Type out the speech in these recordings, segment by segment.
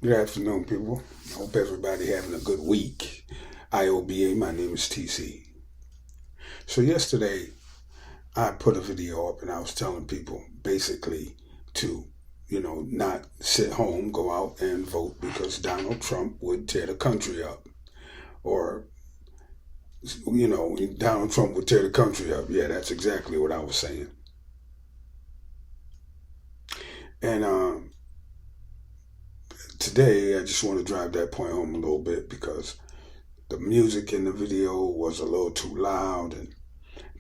Good afternoon, people. I hope everybody having a good week. IOBA, my name is TC. So yesterday, I put a video up and I was telling people basically to, not sit home, go out and vote because Donald Trump would tear the country up. Or, Donald Trump would tear the country up. Yeah, that's exactly what I was saying. And today, I just want to drive that point home a little bit because the music in the video was a little too loud and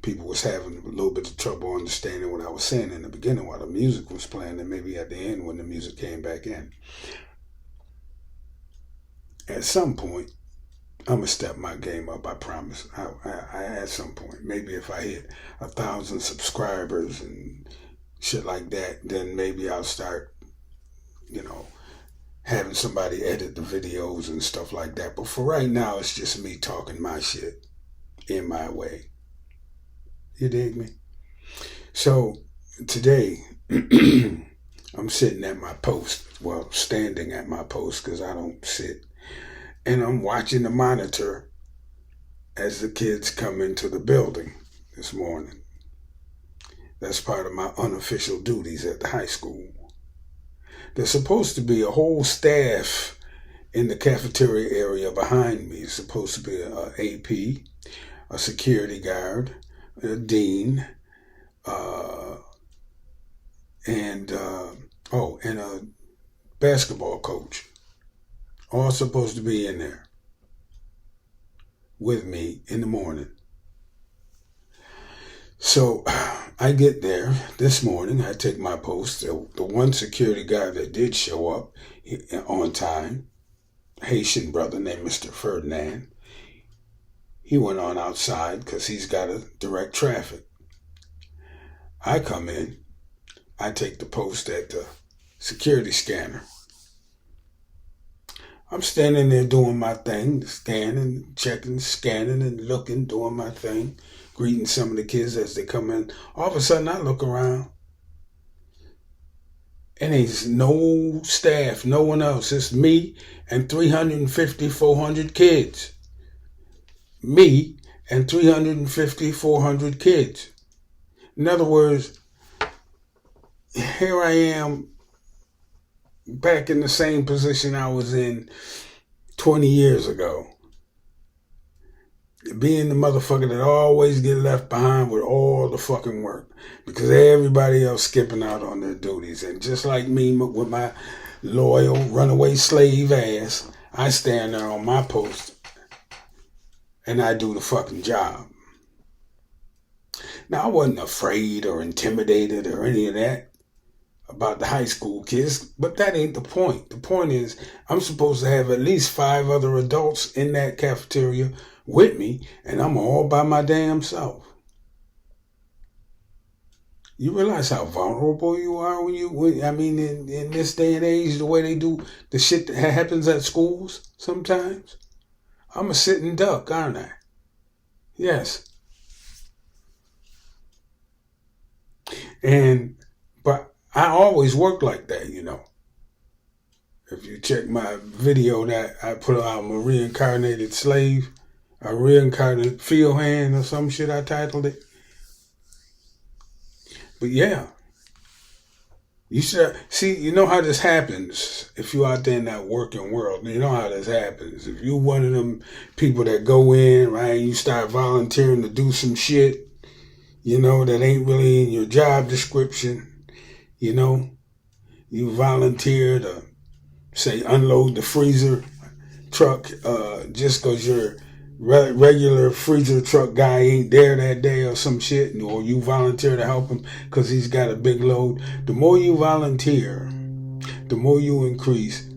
people was having a little bit of trouble understanding what I was saying in the beginning while the music was playing and maybe at the end when the music came back in. At some point, I'm going to step my game up, I promise. At some point, maybe if I hit 1,000 subscribers and shit like that, then maybe I'll start, having somebody edit the videos and stuff like that. But for right now, it's just me talking my shit in my way. You dig me? So today, I'm sitting at my post. Well, standing at my post because I don't sit. And I'm watching the monitor as the kids come into the building this morning. That's part of my unofficial duties at the high school. There's supposed to be a whole staff in the cafeteria area behind me. It's supposed to be an AP, a security guard, a dean, and a basketball coach. All supposed to be in there with me in the morning. So I get there this morning. I take my post. The one security guard that did show up on time, Haitian brother named Mr. Ferdinand, he went on outside because he's got to direct traffic. I come in. I take the post at the security scanner. I'm standing there doing my thing, scanning, checking, scanning, and looking, doing my thing, greeting some of the kids as they come in. All of a sudden, I look around, and there's no staff, no one else. It's me and 350, 400 kids. Me and 350, 400 kids. In other words, here I am back in the same position I was in 20 years ago. Being the motherfucker that always get left behind with all the fucking work because everybody else skipping out on their duties. And just like me with my loyal runaway slave ass, I stand there on my post and I do the fucking job. Now, I wasn't afraid or intimidated or any of that about the high school kids, but that ain't the point. The point is I'm supposed to have at least 5 other adults in that cafeteria with me, and I'm all by my damn self. You realize how vulnerable you are in this day and age, the way they do the shit that happens at schools sometimes? I'm a sitting duck, aren't I? Yes. But I always work like that, If you check my video that I put out, I'm a reincarnated slave, a reincarnated field hand or some shit I titled it. But yeah, you should see, you know how this happens if you out there in that working world. You know how this happens. If you one of them people that go in, right, and you start volunteering to do some shit, that ain't really in your job description, you volunteer to, say, unload the freezer truck just because your regular freezer truck guy ain't there that day or some shit, or you volunteer to help him because he's got a big load. The more you volunteer, the more you increase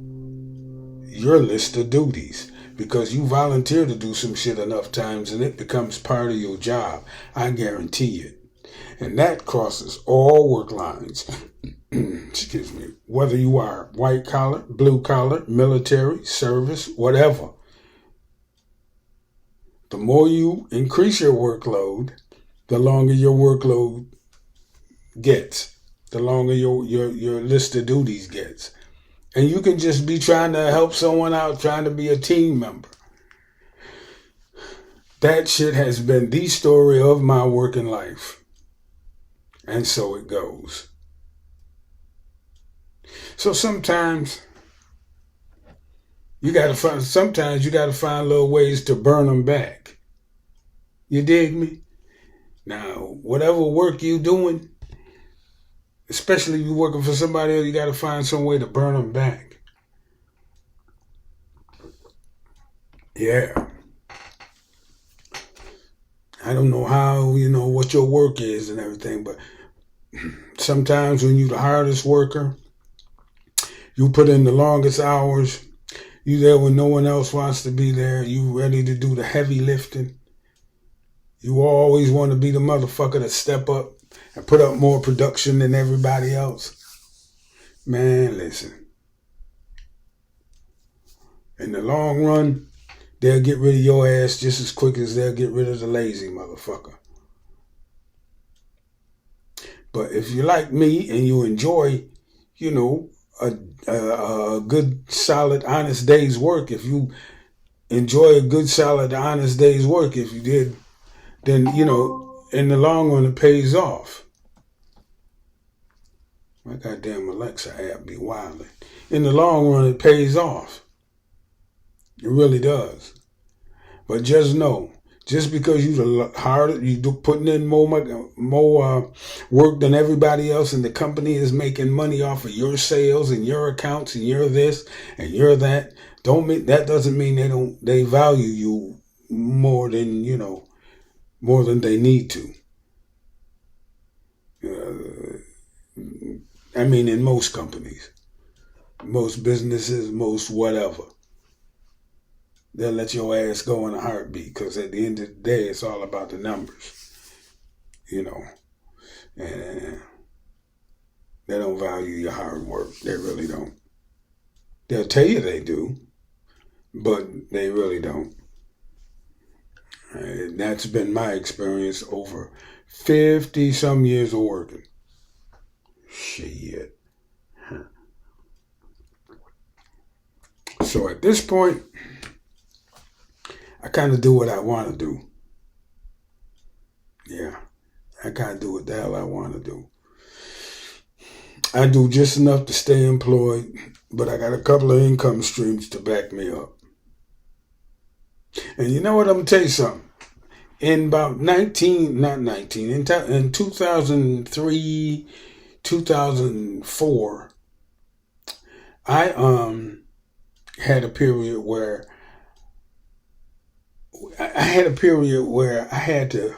your list of duties because you volunteer to do some shit enough times and it becomes part of your job. I guarantee it. And that crosses all work lines. Excuse me. Whether you are white collar, blue collar, military, service, whatever. The more you increase your workload, the longer your workload gets. The longer your list of duties gets. And you can just be trying to help someone out, trying to be a team member. That shit has been the story of my working life. And so it goes. So sometimes you gotta find little ways to burn them back. You dig me? Now, whatever work you doing, especially if you're working for somebody else, you gotta find some way to burn them back. Yeah. I don't know how, what your work is and everything, but sometimes when you're the hardest worker, you put in the longest hours, you there when no one else wants to be there, you ready to do the heavy lifting. You always want to be the motherfucker that step up and put up more production than everybody else. Man, listen. In the long run, they'll get rid of your ass just as quick as they'll get rid of the lazy motherfucker. But if you're like me and you enjoy, a good, solid, honest day's work, if you enjoy a good, solid, honest day's work, if you did, then, in the long run, it pays off. My goddamn Alexa app be wilding. In the long run, it pays off. It really does. But just know, just because you putting in more work than everybody else, and the company is making money off of your sales and your accounts and you're this and you're that, that doesn't mean they value you more than they need to. In most companies, most businesses, most whatever. They'll let your ass go in a heartbeat, because at the end of the day, it's all about the numbers, and they don't value your hard work. They really don't. They'll tell you they do, but they really don't. And that's been my experience over 50 some years of working. Shit. So at this point, I kind of do what I want to do. Yeah, I kind of do what the hell I want to do. I do just enough to stay employed, but I got a couple of income streams to back me up. And you know what? I'm going to tell you something. In about in 2003, 2004, I had a period where I had to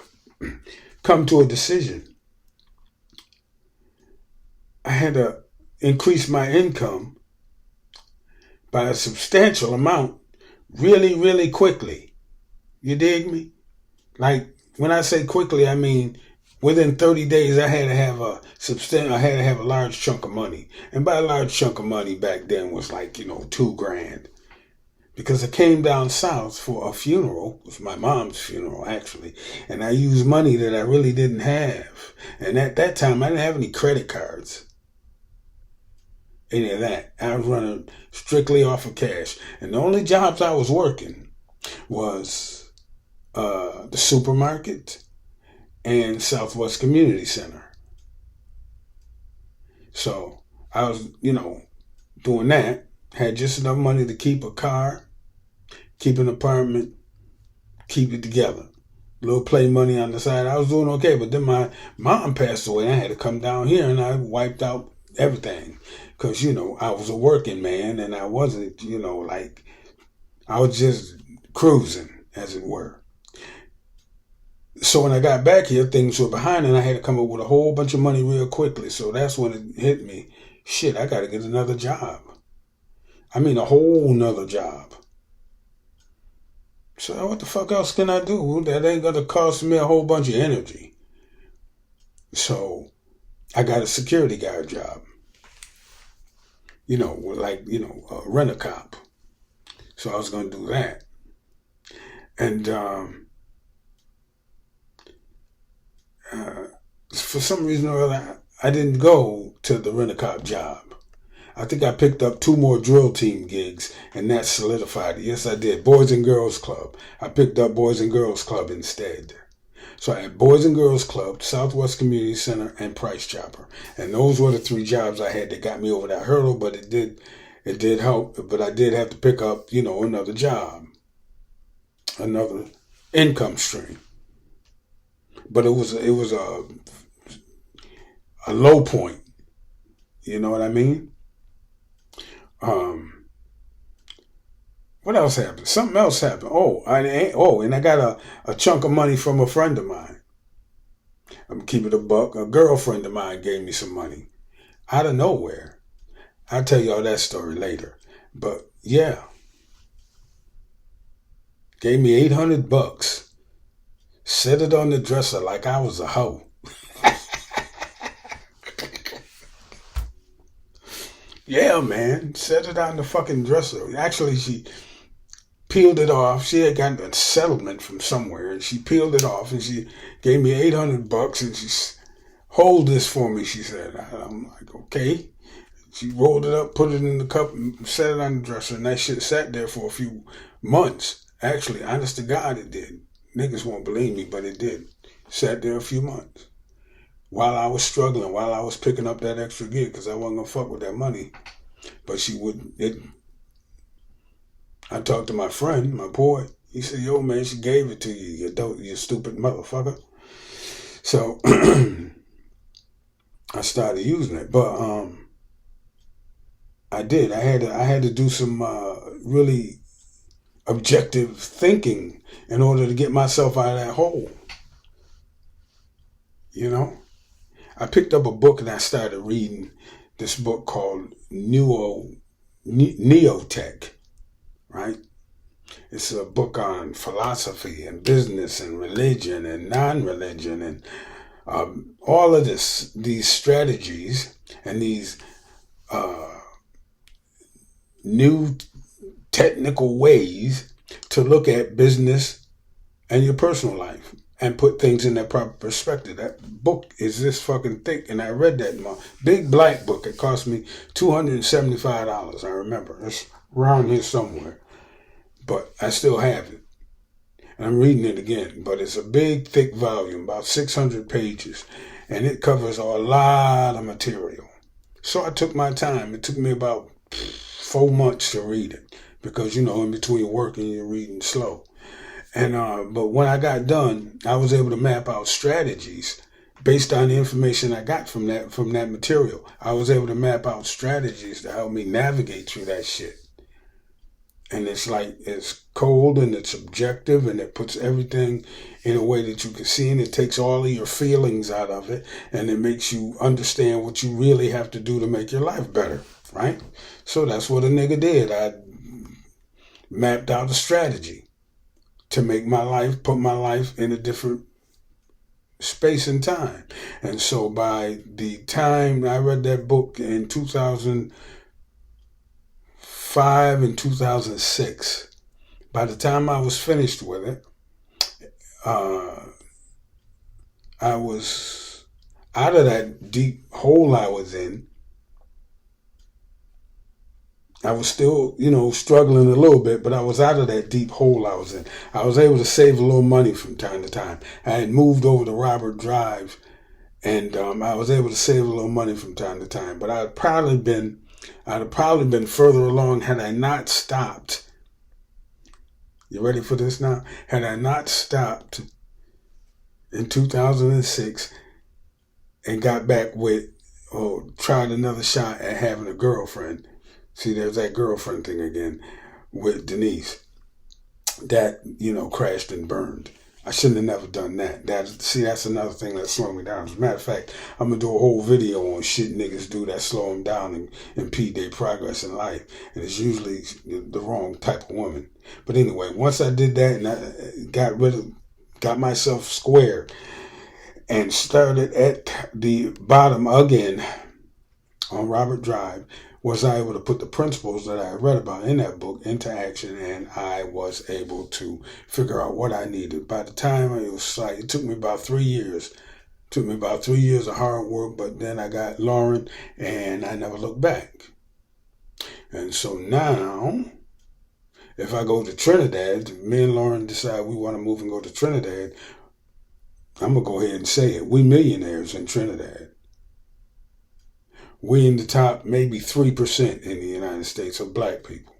come to a decision. I had to increase my income by a substantial amount really, really quickly. You dig me? Like, when I say quickly, I mean within 30 days I had to have a large chunk of money. And by a large chunk of money back then was like, $2,000. Because I came down south for a funeral. It was my mom's funeral, actually. And I used money that I really didn't have. And at that time, I didn't have any credit cards. Any of that. I was running strictly off of cash. And the only jobs I was working was the supermarket and Southwest Community Center. So I was, doing that. Had just enough money to keep a car, keep an apartment, keep it together. A little play money on the side. I was doing okay, but then my mom passed away. I had to come down here and I wiped out everything. Because, I was a working man and I wasn't, I was just cruising, as it were. So when I got back here, things were behind and I had to come up with a whole bunch of money real quickly. So that's when it hit me. Shit, I got to get another job. A whole nother job. So what the fuck else can I do? That ain't going to cost me a whole bunch of energy. So I got a security guard job. A rent-a-cop. So I was going to do that. And for some reason or other, I didn't go to the rent-a-cop job. I think I picked up 2 more drill team gigs, and that solidified it. Yes, I did. Boys and Girls Club. I picked up Boys and Girls Club instead. So I had Boys and Girls Club, Southwest Community Center, and Price Chopper. And those were the 3 jobs I had that got me over that hurdle, but it did help. But I did have to pick up, another job, another income stream. But it was a low point. You know what I mean? What else happened? Something else happened. And I got a chunk of money from a friend of mine. I'm keeping it a buck. A girlfriend of mine gave me some money out of nowhere. I'll tell y'all that story later. But yeah, gave me $800. Set it on the dresser like I was a hoe. Yeah, man. Set it on the fucking dresser. Actually, she peeled it off. She had gotten a settlement from somewhere, and she peeled it off, and she gave me $800, and she hold this for me. She said, I'm like, okay. She rolled it up, put it in the cup, and set it on the dresser, and that shit sat there for a few months. Actually, honest to God, it did. Niggas won't believe me, but it did. Sat there a few months. While I was struggling, while I was picking up that extra gig, because I wasn't going to fuck with that money. But she wouldn't. I talked to my friend, my boy. He said, yo, man, she gave it to you, you stupid motherfucker. So I started using it. But I did. I had to do some really objective thinking in order to get myself out of that hole. I picked up a book and I started reading this book called Neotech, right? It's a book on philosophy and business and religion and non-religion and all of these strategies and these new technical ways to look at business and your personal life and put things in their proper perspective. That book is this fucking thick, and I read that big black book. It cost me $275. I remember. It's around here somewhere. But I still have it. And I'm reading it again. But it's a big, thick volume, about 600 pages. And it covers a lot of material. So I took my time. It took me about 4 months to read it. Because, in between working, you're reading slow. And but when I got done, I was able to map out strategies based on the information I got from that material. I was able to map out strategies to help me navigate through that shit. And it's cold and it's objective and it puts everything in a way that you can see, and it takes all of your feelings out of it, and it makes you understand what you really have to do to make your life better, right? So that's what a nigga did. I mapped out a strategy to make my life, put my life in a different space and time. And so by the time I read that book in 2005 and 2006, by the time I was finished with it, I was out of that deep hole I was in. I was still, struggling a little bit, but I was out of that deep hole I was in. I was able to save a little money from time to time. I had moved over to Robert Drive, and I was able to save a little money from time to time. But I'd have probably been further along had I not stopped. You ready for this now? Had I not stopped in 2006 and got back with, or tried another shot at having a girlfriend. See, there's that girlfriend thing again with Denise that, crashed and burned. I shouldn't have never done that. That's another thing that slowed me down. As a matter of fact, I'm going to do a whole video on shit niggas do that slow them down and impede their progress in life. And it's usually the wrong type of woman. But anyway, once I did that and I got myself squared and started at the bottom again on Robert Drive, was I able to put the principles that I read about in that book into action, and I was able to figure out what I needed. By the time it took me about 3 years. It took me about 3 years of hard work, but then I got Lauren, and I never looked back. And so now, if I go to Trinidad, me and Lauren decide we want to move and go to Trinidad, I'm going to go ahead and say it. We millionaires in Trinidad. We in the top maybe 3% in the United States of black people.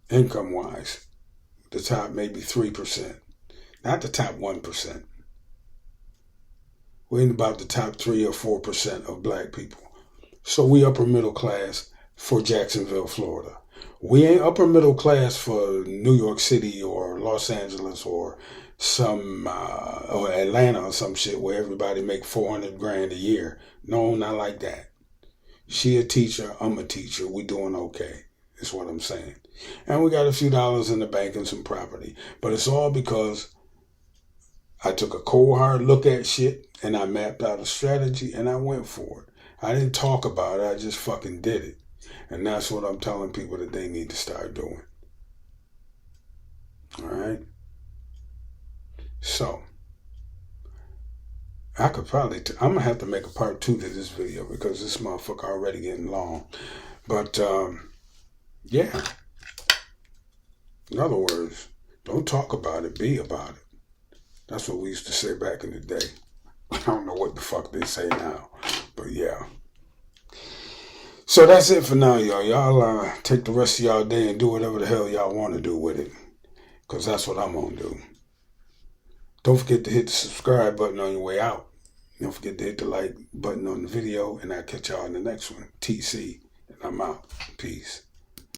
Income-wise. The top maybe 3%. Not the top 1%. We're in about the top 3 or 4% of black people. So we upper middle class for Jacksonville, Florida. We ain't upper middle class for New York City or Los Angeles or or Atlanta or some shit where everybody make $400,000 a year. No, not like that. She a teacher, I'm a teacher. We doing okay, is what I'm saying. And we got a few dollars in the bank and some property. But it's all because I took a cold hard look at shit and I mapped out a strategy and I went for it. I didn't talk about it, I just fucking did it. And that's what I'm telling people that they need to start doing. Alright? So, I could probably, I'm going to have to make a part 2 to this video because this motherfucker already getting long. But, yeah. In other words, don't talk about it, be about it. That's what we used to say back in the day. I don't know what the fuck they say now, but yeah. So that's it for now, y'all. Y'all take the rest of y'all day and do whatever the hell y'all want to do with it, because that's what I'm going to do. Don't forget to hit the subscribe button on your way out. Don't forget to hit the like button on the video, and I'll catch y'all in the next one. TC, and I'm out. Peace.